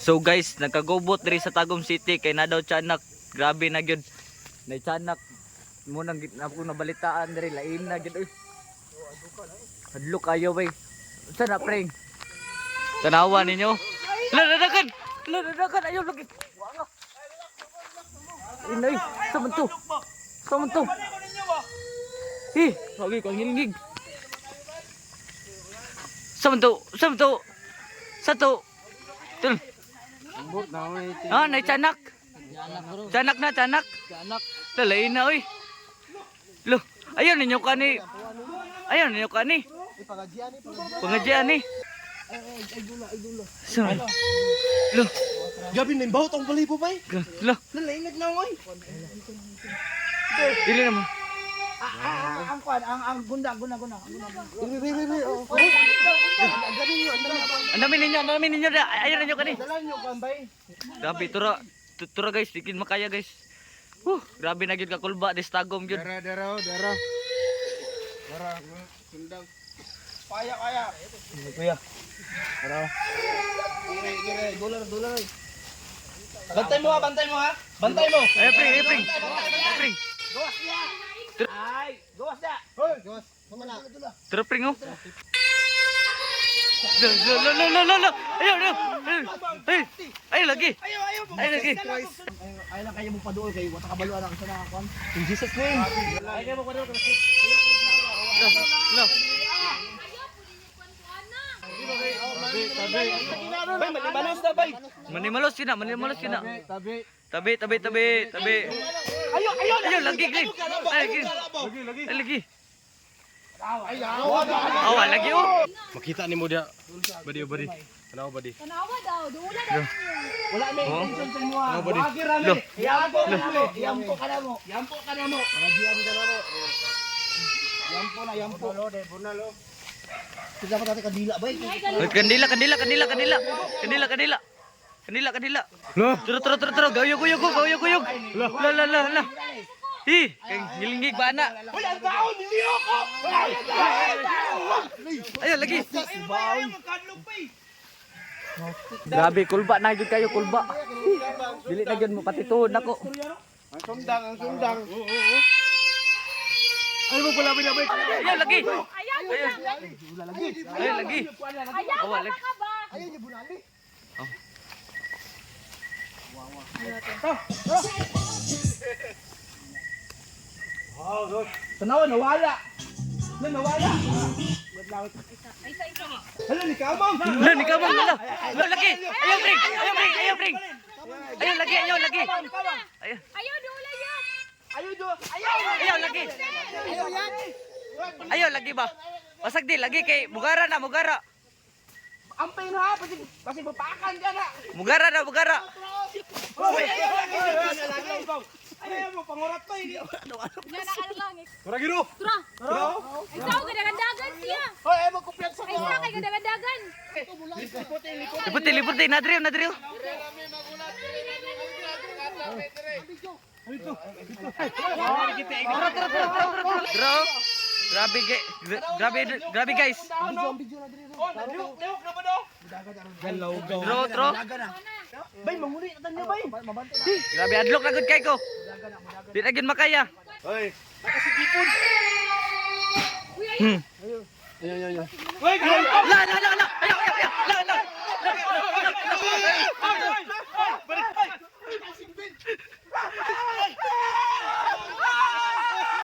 So guys, nagkagubot diri sa Tagum City kay na daw tiyanak. Grabe na gyud. Na tiyanak mo nang ako nabalitaan diri lain na gyud. Hadlok kayo bay. Unsa na preng? Tanawa ninyo. Ladadakan. Ladadakan ayo lagi. Inay, saman to. Saman to. Lagi kang hilingig. Saman to. Satu. Tul. Nay tiyanak. Tiyanak na, tiyanak. Lalain na oy. Lo, ayaw ninyo ka ni. Pengajian ni. Ay dula. Lo. Gabi na imbaw tong balibo bay. Lo. Nalainag na ngoy. Dili naman. Ang kwan, ang gunda. Bi. Ang dami ninyo. Ayaw ninyo ka ni. Dalan nyo kan bay. Grabe, tura guys, dikin makaya guys. Grabe na gyud ka kulba dis Tagum gyud. Dara. Sundang. Kaya. Kuya. Dire. Dolar. Bantay mo ha. Bantay mo. Ayo pring. Gawas niya. Ay, gawas na. Hoy, gawas. Sama na. Tara pring oh. Lo. Ayo lagi. Ayaw. Lagi. Ay lang kayo mo paduol kay wata kabaluan ang sa nakakon. In Jesus name. Ay mo paduol kasi. Lo. Bay, manimalos na bay. Manimalos kina. Tabi. Ayo lagi. Lagi. Awa lagi oh. Makita ni mo dia. Badi. Tanawa badi. Tanawa daw, duula daw. Wala may intention sa mo. Ano ba di? Wagi rami. Lo. Yampo ka na mo. Ngajian ka na mo. Yampo. Bunalo. Kita pa tati kadila bay. Kandila. Lo. Turo. Gayog. La. Kang hilingig ba na? Wala taon hindi ako. Ayo lagi. Grabe kulba na gyud kayo kulba. Dili na gyud mo patituod nako. Ang sundang. Ano mo pala binabay? Ayo lagi. Ayaw Lagi. Awa lagi. ka ba? Ayaw niyo bunali. Tanawa nawala. Isa. Hala ni kamang. Lo ni kamang lo. Lo lagi. Ayo pring. Ayo lagi. Ayaw, duula yan. Ayo lagi. Ayo lagi ba? Pasag di lagi kay mugara. Ampay na kasi papakan ka na. Mugara. Ayaw mo pangurat pa hindi. Ano lang. Tara giro. Tura. Isa ko gadagan siya. Hoy, ay magkumpiyan sa Isa kay gadagan. Liputi nadriyo. Bro. Grabe guys. Oh, naliwok na ba do? Tro. Bay, manguli na tanyo bay. Grabe adlok na gud kay ko. Di na gyud makaya. Hoy, nakasigipon. Ayo. La. Ayo.